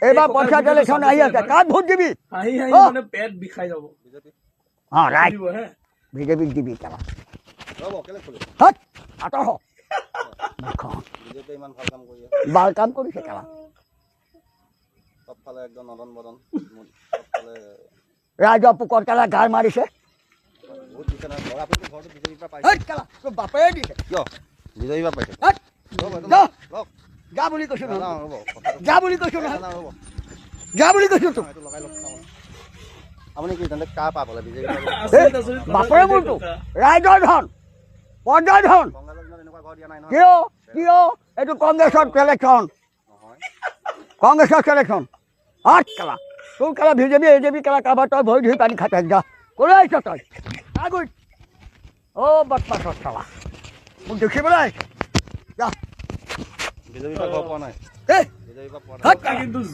এইবাৰ পঞ্চায়ত ইলেকশ্যন আহি আছে কাক ভোট দিবি মানে পেট বিষাই যাব অঁ ৰাইট বিজেপিক দিবি কেলা আঁতৰ হ ভাল কাম কৰিছে কেলা ৰাইজৰ পোকৰ কেলা গাৰ মাৰিছে বাপেৰে দিছে যা বুলি কৈছো যা বুলি কৈছো যা বুলি কৈছো তোক বাপৰে মোৰতো ৰাইজৰ ধন পৰ্যায় ধন কিয় কিয় এইটো কংগ্ৰেছৰ চিলেকশ্যন কংগ্ৰেছৰ চিলেকশ্যন আঠ কেলা তোৰ কেলা বিজেপি এজেপি কেলা কাৰোবাৰ তই ভৰি ধুই পানী খাতে যা ক'লৈ আহিছ তই আগত অ' বদমাছৰ কেলা মোক দেখিবলৈ আহিছ যা বিজেপি পোৱা নাই কিন্তু